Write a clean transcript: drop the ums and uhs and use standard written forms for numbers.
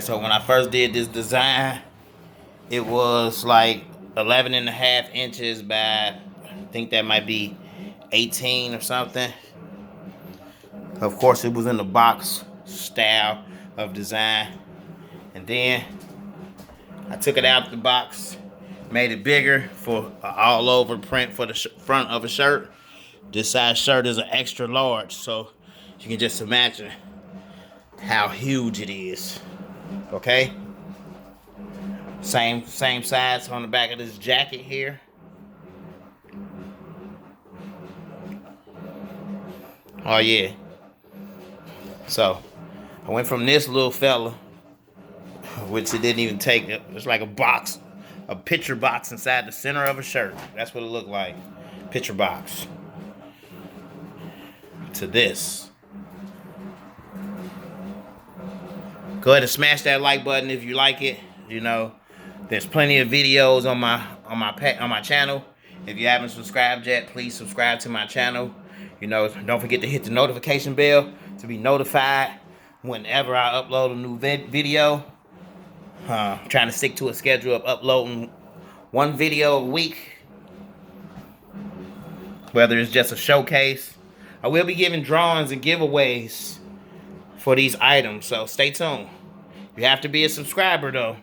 So when I first did this design, it was like 11 and a half inches by, I think that might be 18 or something. Of course, it was in the box style of design. And then I took it out of the box, made it bigger for an all over print for the front of a shirt. This size shirt is an extra large, so you can just imagine how huge it is. Okay? Same size on the back of this jacket here. Oh yeah. So I went from this little fella, which it didn't even take. It's like a box, a picture box inside the center of a shirt. That's what it looked like. Picture box. To this. Go ahead and smash that like button if you like it. You know, there's plenty of videos on my channel. If you haven't subscribed yet, please subscribe to my channel. You know, don't forget to hit the notification bell to be notified whenever I upload a new video. Trying to stick to a schedule of uploading one video a week, whether it's just a showcase. I will be giving drawings and giveaways for these items, so stay tuned. You have to be a subscriber though.